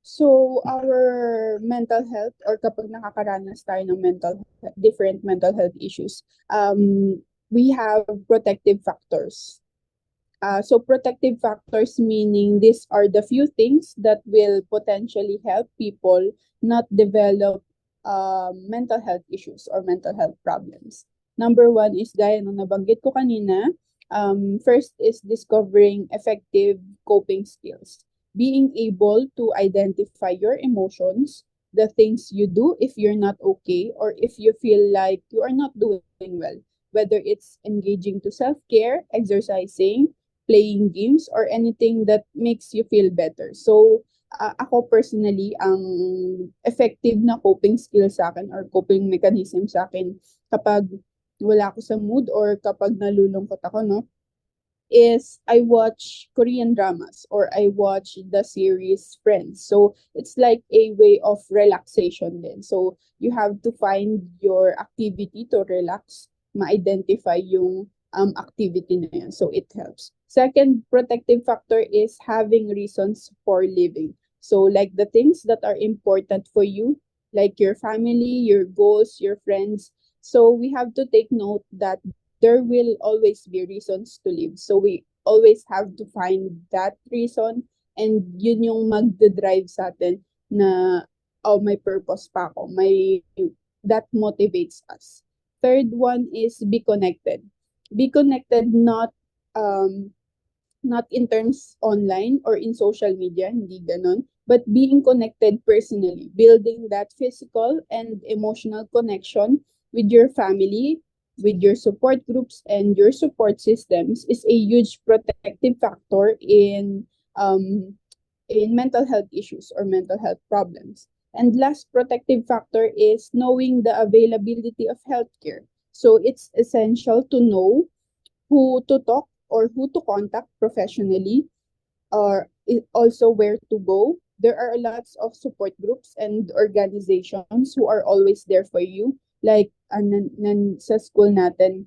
So, our mental health or kapag nakakaranas tayo ng different mental health issues, we have protective factors. So protective factors meaning these are the few things that will potentially help people not develop mental health issues or mental health problems. Number one is gaya nung nabanggit ko kanina, first is discovering effective coping skills. Being able to identify your emotions, the things you do if you're not okay or if you feel like you are not doing well, whether it's engaging to self-care, exercising, playing games, or anything that makes you feel better. So, ako personally, ang effective na coping skill sa akin or coping mechanism sa akin kapag wala ako sa mood or kapag nalulungkot ako, no, is I watch Korean dramas or I watch the series Friends. So it's like a way of relaxation then. So you have to find your activity to relax, ma-identify yung activity na yun. So it helps. Second protective factor is having reasons for living. So like the things that are important for you, like your family, your goals, your friends. So we have to take note that there will always be reasons to live. So we always have to find that reason and yun yung magdadrive sa atin na oh, may purpose pa ako. That motivates us. Third one is be connected. Be connected um not in terms online or in social media, hindi ganon, but being connected personally, building that physical and emotional connection with your family, with your support groups and your support systems is a huge protective factor in mental health issues or mental health problems. And last protective factor is knowing the availability of healthcare. So it's essential to know who to talk or who to contact professionally or also where to go. There are lots of support groups and organizations who are always there for you. Like sa school natin,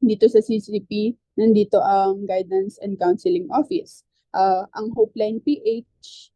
dito sa CCP, nandito ang Guidance and Counseling Office. Ang Hopeline PH,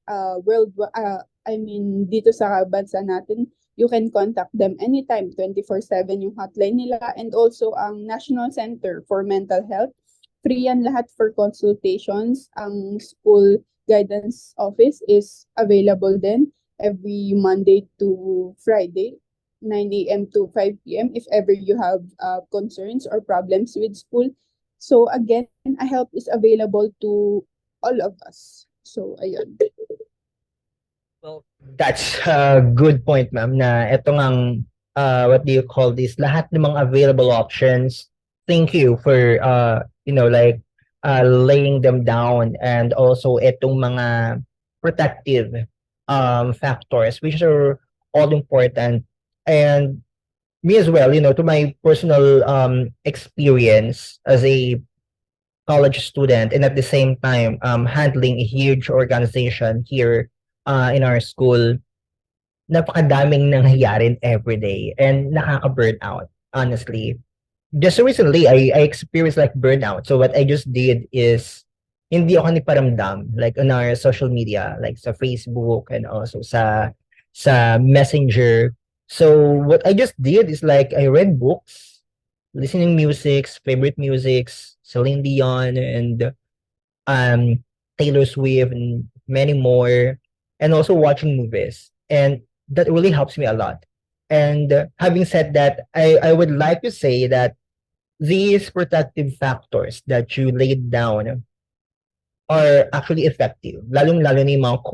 dito sa bansa natin, you can contact them anytime, 24/7 yung hotline nila. And also ang National Center for Mental Health, free yan lahat for consultations. Ang school guidance office is available din every Monday to Friday, 9 a.m. to 5 p.m. if ever you have concerns or problems with school. So again, a help is available to all of us. So ayun. Well, that's a good point, ma'am, na ito ngang, what do you call this, lahat ng mga available options. Thank you for, like, laying them down, and also itong mga protective factors, which are all important. And me as well, to my personal experience as a college student, and at the same time handling a huge organization here in our school, napakadaming nangyayari every day and nakaka-burn out, honestly. Just recently, I experienced like burnout. So what I just did is hindi ako niparamdam like on our social media, like sa Facebook and also sa Messenger. So what I just did is like I read books, listening musics, favorite musics, Celine Dion and um Taylor Swift and many more, and also watching movies. And that really helps me a lot. And having said that, I would like to say that these protective factors that you laid down are actually effective. Lalong-lalo na yung mga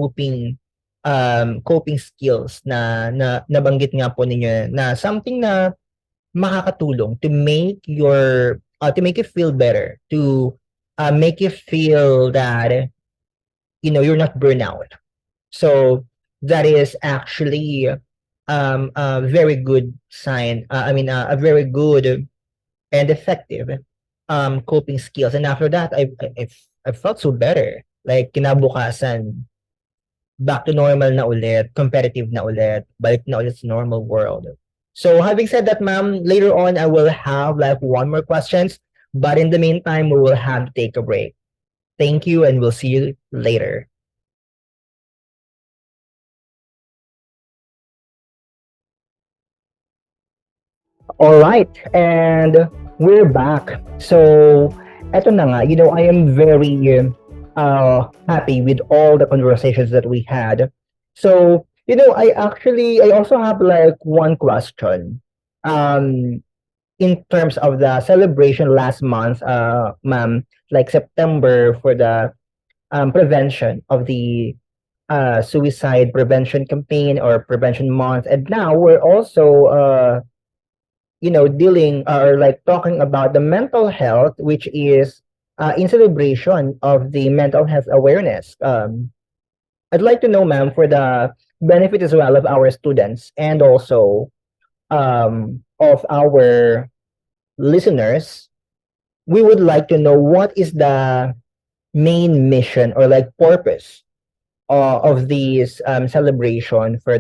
coping skills na nabanggit nga po ninyo na something na makakatulong to make you feel better, to make you feel that you're not burnout. So that is actually a very good sign. A very good and effective coping skills. And after that, I felt so better. Like kinabukasan, back to normal na ulit, competitive na ulit, balik na ulit sa normal world. So having said that, ma'am, later on I will have like one more questions, but in the meantime, we will have to take a break. Thank you, and we'll see you later. All right, and we're back. So, eto na nga, I am very happy with all the conversations that we had. So, I also have like one question. Um, in terms of the celebration last month, ma'am, like September for the prevention of the suicide prevention campaign or prevention month, and now we're also dealing or like talking about the mental health, which is in celebration of the mental health awareness. I'd like to know, ma'am, for the benefit as well of our students and also of our listeners, we would like to know what is the main mission or like purpose of these celebration for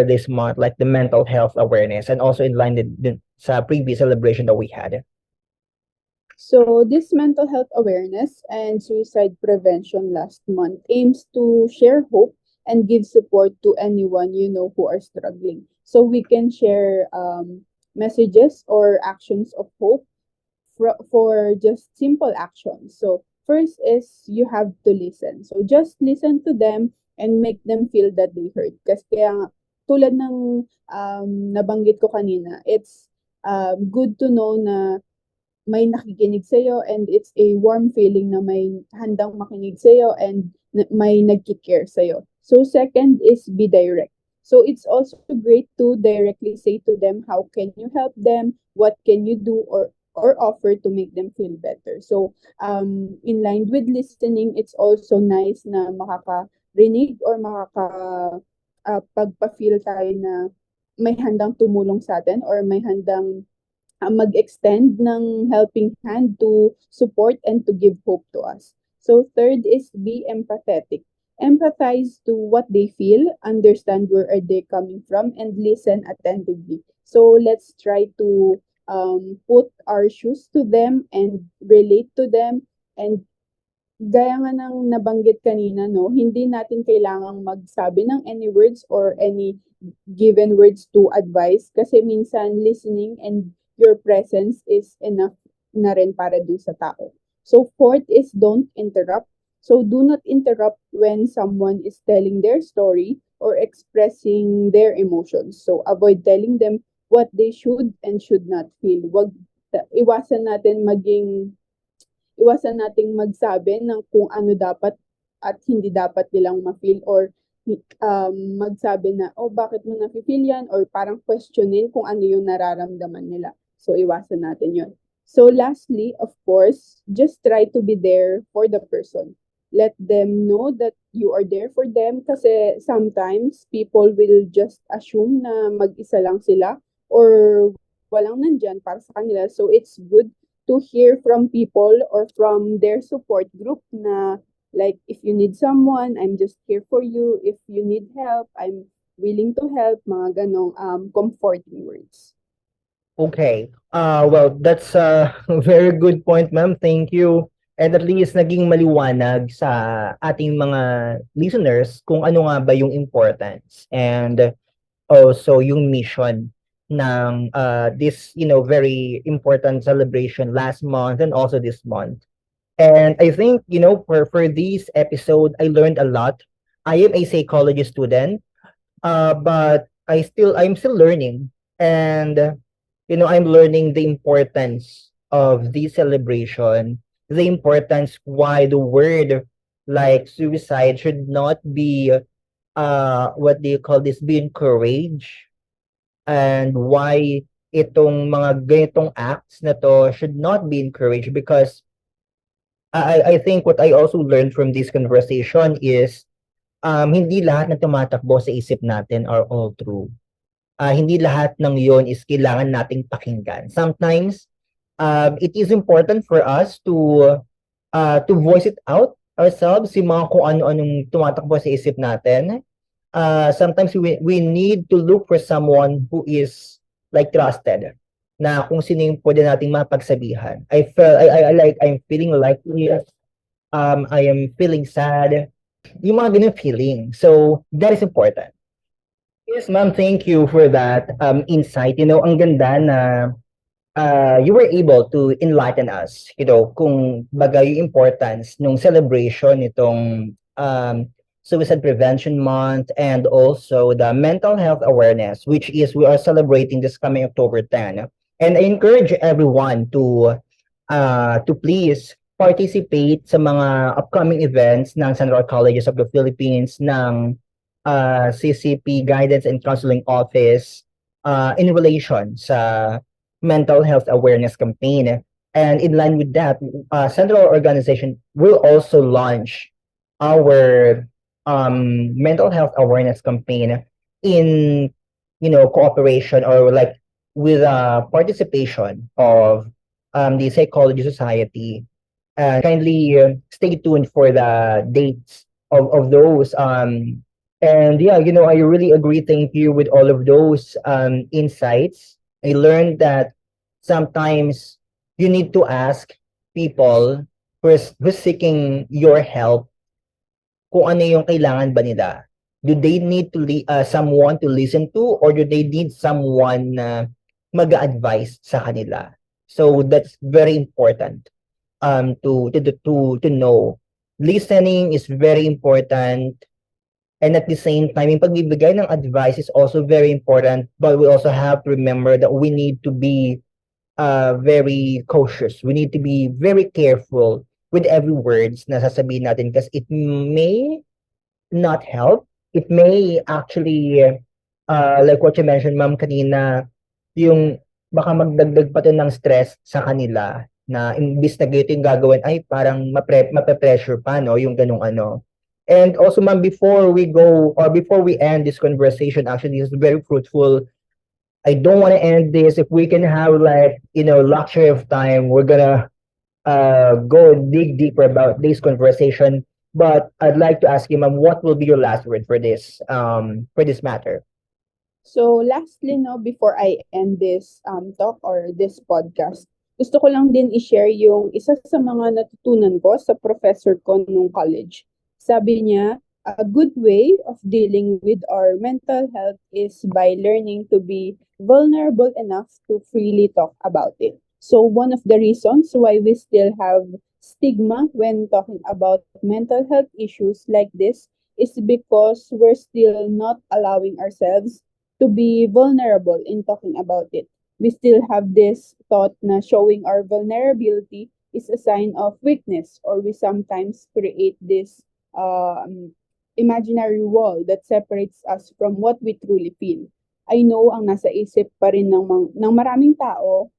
this month, like the mental health awareness, and also in line with sa previous celebration that we had. So, this mental health awareness and suicide prevention last month aims to share hope and give support to anyone you know who are struggling. So, we can share messages or actions of hope for just simple actions. So, first is you have to listen. So, just listen to them and make them feel that they heard. Kasi kaya nga, tulad ng nabanggit ko kanina, it's good to know na may nakikinig sa'yo and it's a warm feeling na may handang makinig sa'yo and may nagki-care sa'yo. So second is be direct. So it's also great to directly say to them how can you help them, what can you do or offer to make them feel better. So in line with listening, it's also nice na makakarinig or pagpa-feel tayo na may handang tumulong sa atin or may handang mag-extend ng helping hand to support and to give hope to us. So third is be empathetic. Empathize to what they feel, understand where are they coming from, and listen attentively. So let's try to put our shoes to them and relate to them and gaya nga ng nabanggit kanina, no, hindi natin kailangang magsabi ng any words or any given words to advice kasi minsan listening and your presence is enough na rin para dun sa tao. So fourth is don't interrupt. So do not interrupt when someone is telling their story or expressing their emotions. So avoid telling them what they should and should not feel. Iwasan natin iwasan nating magsabi ng kung ano dapat at hindi dapat nilang ma-feel or magsabi na, oh, bakit mo nafe-feel yan? Or parang questionin kung ano yung nararamdaman nila. So, iwasan natin yun. So, lastly, of course, just try to be there for the person. Let them know that you are there for them kasi sometimes people will just assume na mag-isa lang sila or walang nandyan para sa kanila. So, it's good to hear from people or from their support group na like if you need someone, I'm just here for you. If you need help, I'm willing to help. Mga ganong comforting words. Okay. Well, that's a very good point, ma'am. Thank you. And at least naging maliwanag sa ating mga listeners kung ano nga ba yung importance and also yung mission ng this, very important celebration last month and also this month. And I think, for this episode, I learned a lot. I am a psychology student, but I'm still learning. And, I'm learning the importance of this celebration, the importance why the word like suicide should not be, what do you call this, be encouraged, and why itong mga ganitong acts na to should not be encouraged because I think what I also learned from this conversation is hindi lahat ng tumatakbo sa isip natin are all true. Hindi lahat ng yon is kailangan nating pakinggan. Sometimes it is important for us to voice it out ourselves, yung mga kung ano-anong tumatakbo sa isip natin. Sometimes we need to look for someone who is like trusted na kung sino yung pwede nating mapagsabihan. I'm feeling like I am feeling sad, yung mga ganun feeling. So that is important. Yes, ma'am, thank you for that insight. Ang ganda na you were able to enlighten us, kung baga yung importance nung celebration nitong Suicide Prevention Month and also the mental health awareness, which is we are celebrating this coming October 10. And I encourage everyone to please participate sa mga upcoming events ng Central Colleges of the Philippines, ng CCP Guidance and Counseling Office in relation sa mental health awareness campaign. And in line with that, Central Organization will also launch our mental health awareness campaign in cooperation or like with participation of the Psychology Society. Kindly stay tuned for the dates of those. And yeah, I really agree. Thank you with all of those insights. I learned that sometimes you need to ask people who's seeking your help kung ano yung kailangan ba nila. Do they need someone to listen to, or do they need someone na mag-advise sa kanila? So that's very important to know. Listening is very important, and at the same time, yung pagbibigay ng advice is also very important, but we also have to remember that we need to be very cautious. We need to be very careful with every words na sasabihin natin because it may not help. It may actually, like what you mentioned, ma'am, kanina, yung baka magdagdag pa to ng stress sa kanila na imbis na ganito yung gagawin, ay parang mape-pressure pa, no? Yung ganung ano. And also, ma'am, before we go or before we end this conversation, actually, it's very fruitful. I don't want to end this. If we can have like, luxury of time, we're gonna go dig deeper about this conversation. But I'd like to ask you, ma'am, what will be your last word for this matter? So lastly, no, before I end this talk or this podcast, gusto ko lang din i-share yung isa sa mga natutunan ko sa professor ko nung college. Sabi niya, a good way of dealing with our mental health is by learning to be vulnerable enough to freely talk about it. So one of the reasons why we still have stigma when talking about mental health issues like this is because we're still not allowing ourselves to be vulnerable in talking about it. We still have this thought na showing our vulnerability is a sign of weakness, or we sometimes create this imaginary wall that separates us from what we truly feel. I know ang nasa isip pa rin ng maraming tao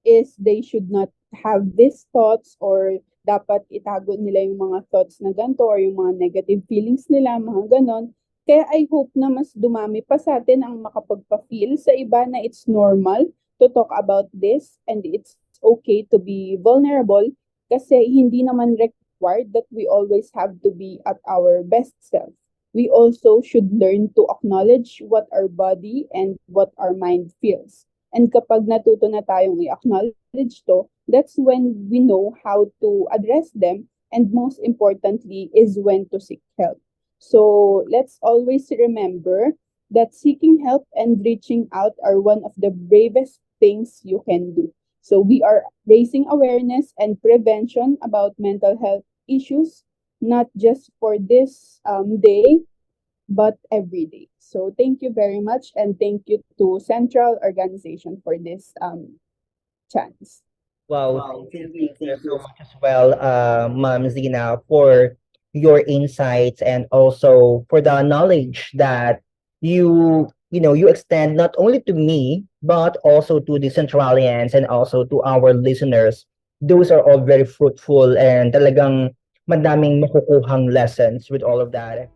is they should not have these thoughts, or dapat itago nila yung mga thoughts na ganito or yung mga negative feelings nila, mga ganon. Kaya I hope na mas dumami pa sa atin ang makapagpa-feel sa iba na it's normal to talk about this and it's okay to be vulnerable, kasi hindi naman required that we always have to be at our best self. We also should learn to acknowledge what our body and what our mind feels. And kapag natuto na tayong i-acknowledge to, that's when we know how to address them, and most importantly is when to seek help. So let's always remember that seeking help and reaching out are one of the bravest things you can do. So we are raising awareness and prevention about mental health issues, not just for this day, but every day. So thank you very much, and thank you to Central Organization for this chance. Wow, thank you so much as well, Ma'am Zina, for your insights and also for the knowledge that you extend not only to me but also to the Centralians and also to our listeners. Those are all very fruitful and talagang madaming makukuhang lessons with all of that.